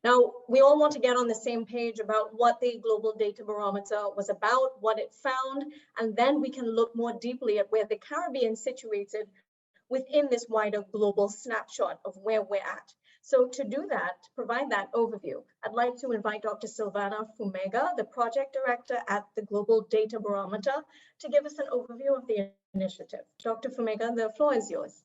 Now, we all want to get on the same page about what the Global Data Barometer was about, what it found, and then we can look more deeply at where the Caribbean is situated within this wider global snapshot of where we're at. So to do that, to provide that overview, I'd like to invite Dr. Silvana Fumega, the project director at the Global Data Barometer, to give us an overview of the initiative. Dr. Fumega, the floor is yours.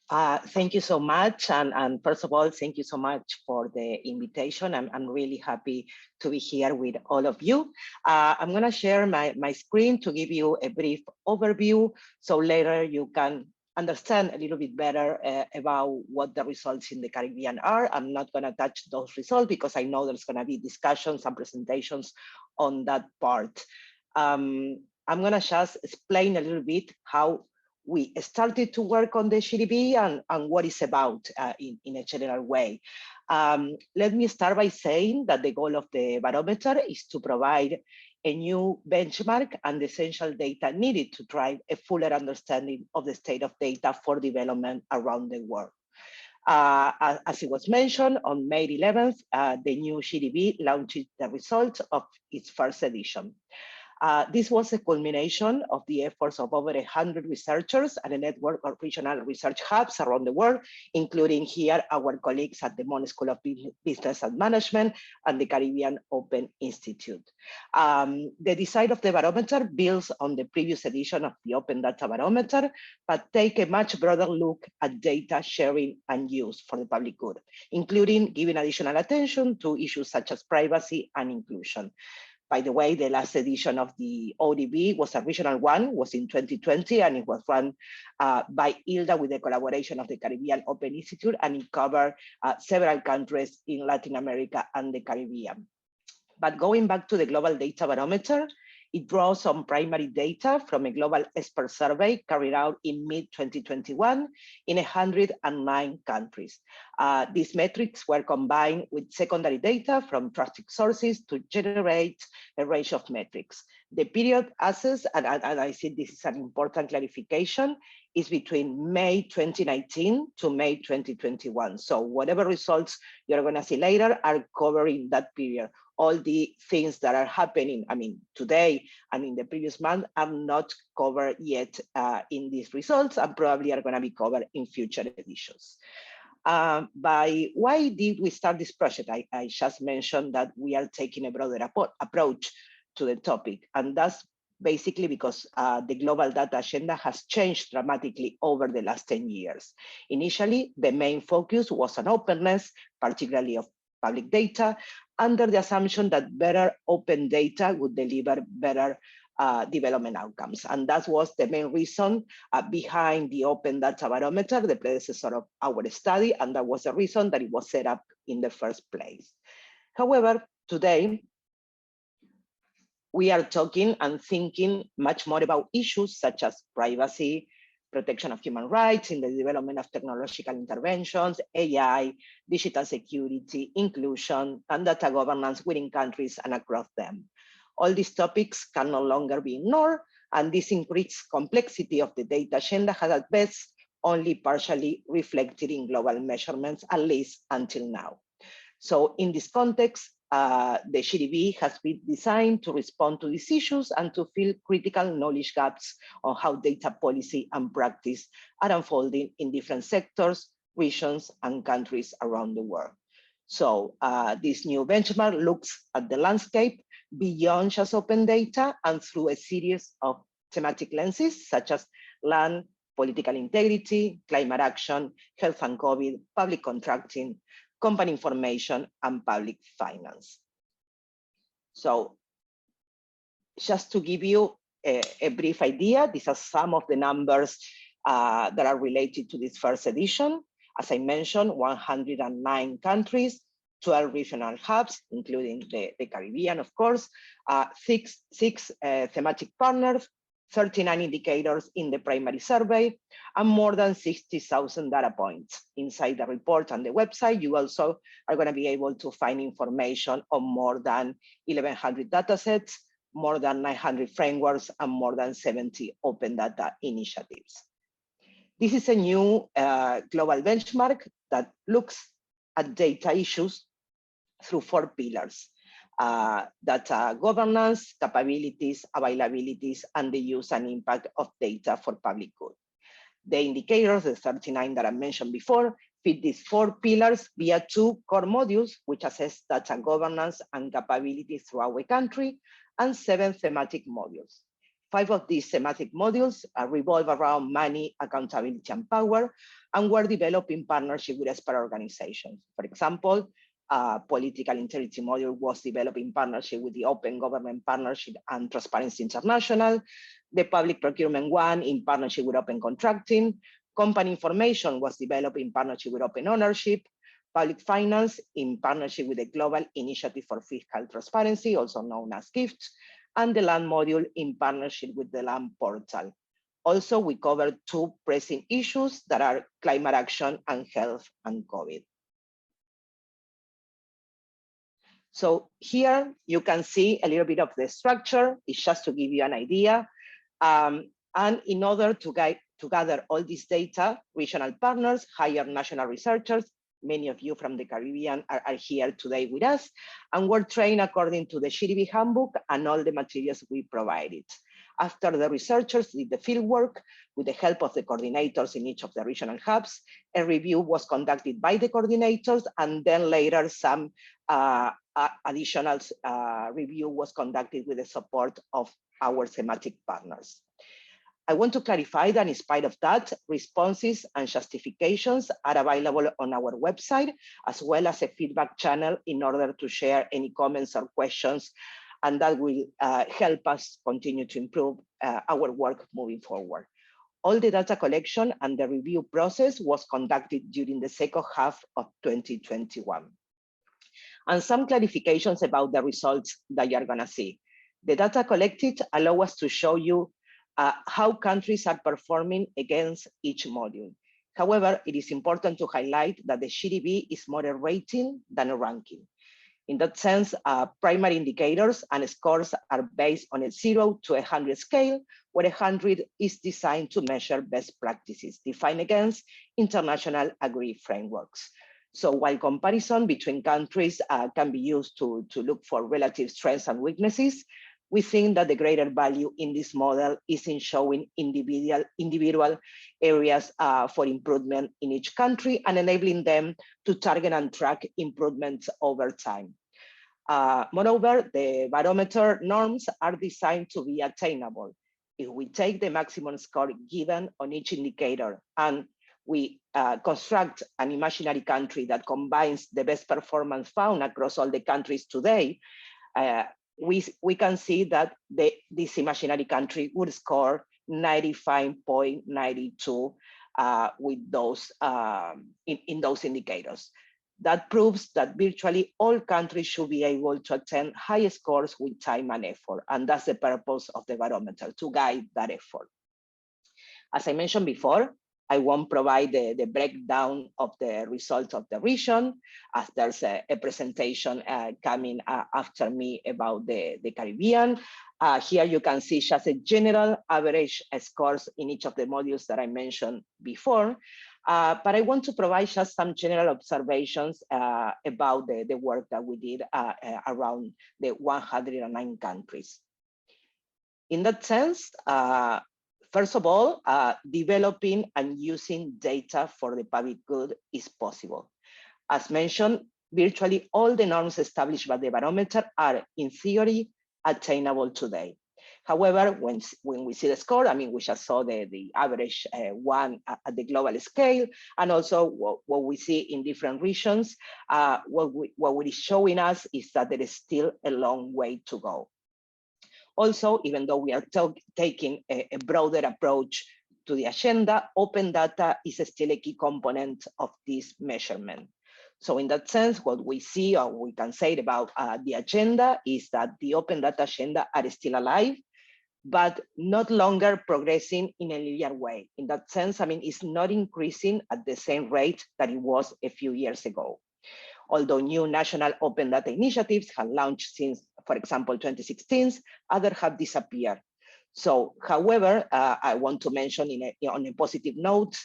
Thank you so much. And first of all, thank you so much for the invitation. I'm really happy to be here with all of you. I'm going to share my screen to give you a brief overview, so later you can understand a little bit better about what the results in the Caribbean are. I'm not going to touch those results because I know there's going to be discussions and presentations on that part. I'm going to just explain a little bit how we started to work on the GDB and what it's about in a general way. Let me start by saying that the goal of the barometer is to provide a new benchmark and the essential data needed to drive a fuller understanding of the state of data for development around the world. As it was mentioned, on May 11th, the new GDB launched the results of its first edition. This was a culmination of the efforts of over 100 researchers and a network of regional research hubs around the world, including here our colleagues at the Mon School of Business and Management and the Caribbean Open Institute. The design of the barometer builds on the previous edition of the Open Data Barometer, but take a much broader look at data sharing and use for the public good, including giving additional attention to issues such as privacy and inclusion. By the way, the last edition of the ODB was a regional one, was in 2020, and it was run by ILDA with the collaboration of the Caribbean Open Institute, and it covered several countries in Latin America and the Caribbean. But going back to the Global Data Barometer, it draws on primary data from a global expert survey carried out in mid-2021 in 109 countries. These metrics were combined with secondary data from trusted sources to generate a range of metrics. The period assessed, and I think this is an important clarification, is between May 2019 to May 2021. So whatever results you're going to see later are covering that period. All the things that are happening, today and in the previous month are not covered yet in these results and probably are going to be covered in future editions. Why did we start this project? I just mentioned that we are taking a broader approach to the topic, and that's basically because the global data agenda has changed dramatically over the last 10 years. Initially, the main focus was on openness, particularly of public data, under the assumption that better open data would deliver better development outcomes. And that was the main reason behind the Open Data Barometer, the predecessor of our study, and that was the reason that it was set up in the first place. However, today, we are talking and thinking much more about issues such as privacy, protection of human rights in the development of technological interventions, AI, digital security, inclusion, and data governance within countries and across them. All these topics can no longer be ignored, and this increased complexity of the data agenda has at best only partially reflected in global measurements, at least until now. So in this context, the GDB has been designed to respond to these issues and to fill critical knowledge gaps on how data policy and practice are unfolding in different sectors, regions, and countries around the world. So this new benchmark looks at the landscape beyond just open data and through a series of thematic lenses, such as land, political integrity, climate action, health and COVID, public contracting, company information, and public finance. So just to give you a brief idea, these are some of the numbers that are related to this first edition. As I mentioned, 109 countries, 12 regional hubs, including the Caribbean, of course, six thematic partners, 39 indicators in the primary survey, and more than 60,000 data points. Inside the report and the website, you also are going to be able to find information on more than 1,100 datasets, more than 900 frameworks, and more than 70 open data initiatives. This is a new global benchmark that looks at data issues through 4 pillars: data governance, capabilities, availabilities, and the use and impact of data for public good. The indicators, the 39 that I mentioned before, fit these 4 pillars via 2 core modules, which assess data governance and capabilities throughout a country, and 7 thematic modules. 5 of these thematic modules revolve around money, accountability, and power, and were developed in partnership with expert organizations. For example, political integrity module was developed in partnership with the Open Government Partnership and Transparency International, the public procurement one in partnership with Open Contracting, company information was developed in partnership with Open Ownership, public finance in partnership with the Global Initiative for Fiscal Transparency, also known as GIFT, and the land module in partnership with the land portal. Also, we covered 2 pressing issues that are climate action and health and COVID. So here you can see a little bit of the structure. It's just to give you an idea. And in order to gather all this data, regional partners hired national researchers. Many of you from the Caribbean are here today with us, and were trained according to the GDB handbook and all the materials we provided. After the researchers did the fieldwork, with the help of the coordinators in each of the regional hubs, a review was conducted by the coordinators, and then later some additional review was conducted with the support of our thematic partners. I want to clarify that in spite of that, responses and justifications are available on our website, as well as a feedback channel in order to share any comments or questions, and that will help us continue to improve our work moving forward. All the data collection and the review process was conducted during the second half of 2021. And some clarifications about the results that you're gonna see. The data collected allow us to show you how countries are performing against each module. However, it is important to highlight that the GDB is more a rating than a ranking. In that sense, primary indicators and scores are based on a 0 to 100 scale, where 100 is designed to measure best practices defined against international agreed frameworks. So while comparison between countries can be used to look for relative strengths and weaknesses, we think that the greater value in this model is in showing individual areas for improvement in each country and enabling them to target and track improvements over time. Moreover, the barometer norms are designed to be attainable. If we take the maximum score given on each indicator and we construct an imaginary country that combines the best performance found across all the countries today, we can see that this imaginary country would score 95.92 with those in those indicators. That proves that virtually all countries should be able to attain high scores with time and effort, and that's the purpose of the barometer, to guide that effort. As I mentioned before, I won't provide the breakdown of the results of the region, as there's a presentation coming after me about the Caribbean. Here you can see just a general average scores in each of the modules that I mentioned before. But I want to provide just some general observations about the work that we did around the 109 countries. In that sense, first of all, developing and using data for the public good is possible. As mentioned, virtually all the norms established by the barometer are, in theory, attainable today. However, when we see the score, I mean, we just saw the average one at the global scale, and also what we see in different regions, what it is showing us is that there is still a long way to go. Also, even though we are taking a broader approach to the agenda, open data is still a key component of this measurement. So in that sense, what we see, or we can say about the agenda, is that the open data agenda are still alive, but not longer progressing in a linear way. In that sense, I mean, it's not increasing at the same rate that it was a few years ago. Although new national open data initiatives have launched since, for example, 2016, others have disappeared. So, however, I want to mention on a positive note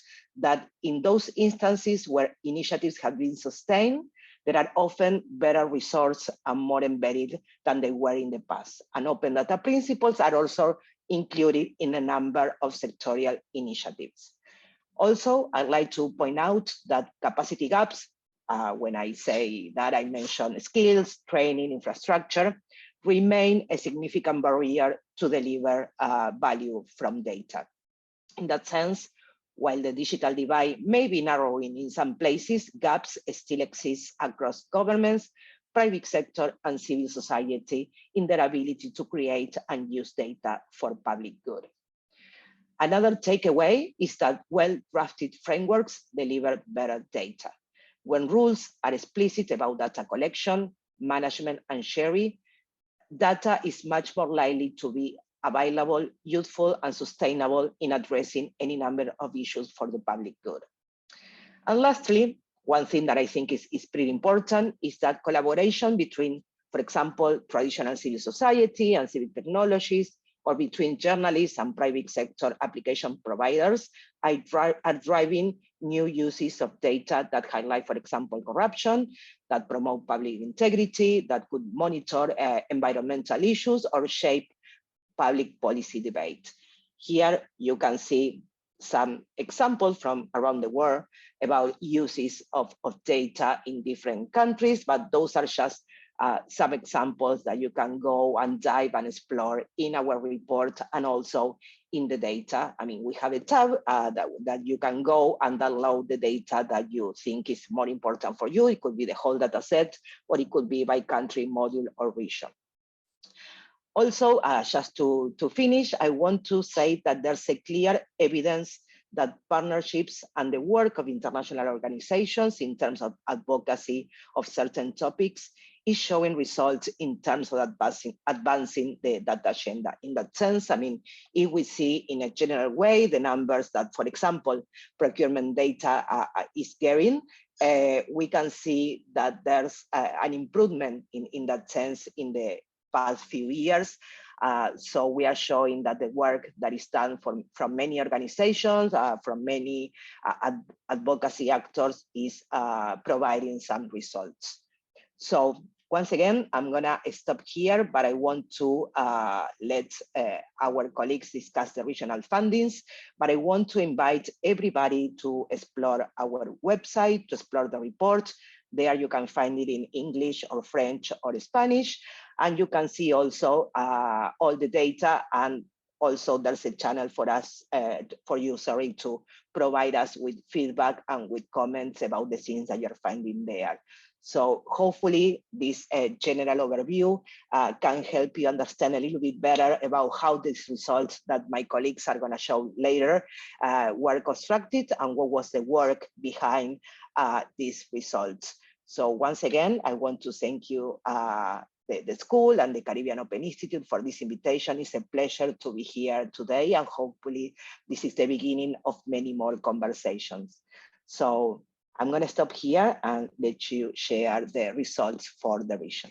that in those instances where initiatives have been sustained, there are often better results and more embedded than they were in the past. And open data principles are also included in a number of sectorial initiatives. Also, I'd like to point out that capacity gaps, when I say that, I mention skills, training, infrastructure, remain a significant barrier to deliver value from data. In that sense, while the digital divide may be narrowing in some places, gaps still exist across governments, private sector, and civil society in their ability to create and use data for public good. Another takeaway is that well-drafted frameworks deliver better data. When rules are explicit about data collection, management, and sharing, data is much more likely to be available, useful, and sustainable in addressing any number of issues for the public good. And lastly, one thing that I think is pretty important is that collaboration between, for example, traditional civil society and civic technologies, or between journalists and private sector application providers are driving new uses of data that highlight, for example, corruption, that promote public integrity, that could monitor environmental issues or shape public policy debate. Here you can see some examples from around the world about uses of data in different countries, but those are just some examples that you can go and dive and explore in our report and also in the data. I mean, we have a tab that you can go and download the data that you think is more important for you. It could be the whole data set, or it could be by country, module, or region. Also, just to finish, I want to say that there's a clear evidence that partnerships and the work of international organizations in terms of advocacy of certain topics is showing results in terms of advancing the data agenda. In that sense, I mean, if we see in a general way the numbers that, for example, procurement data is getting, we can see that there's an improvement in that sense in the past few years. So we are showing that the work that is done from many organizations, from many advocacy actors is providing some results. So once again, I'm gonna stop here, but I want to let our colleagues discuss the regional fundings, but I want to invite everybody to explore our website, to explore the report. There you can find it in English or French or Spanish, and you can see also all the data, and also there's a channel for us, for you, sorry, to provide us with feedback and with comments about the things that you're finding there. So hopefully this general overview can help you understand a little bit better about how these results that my colleagues are gonna show later were constructed and what was the work behind these results. So once again, I want to thank you, the school and the Caribbean Open Institute for this invitation. It's a pleasure to be here today, and hopefully this is the beginning of many more conversations. So I'm going to stop here and let you share the results for the region.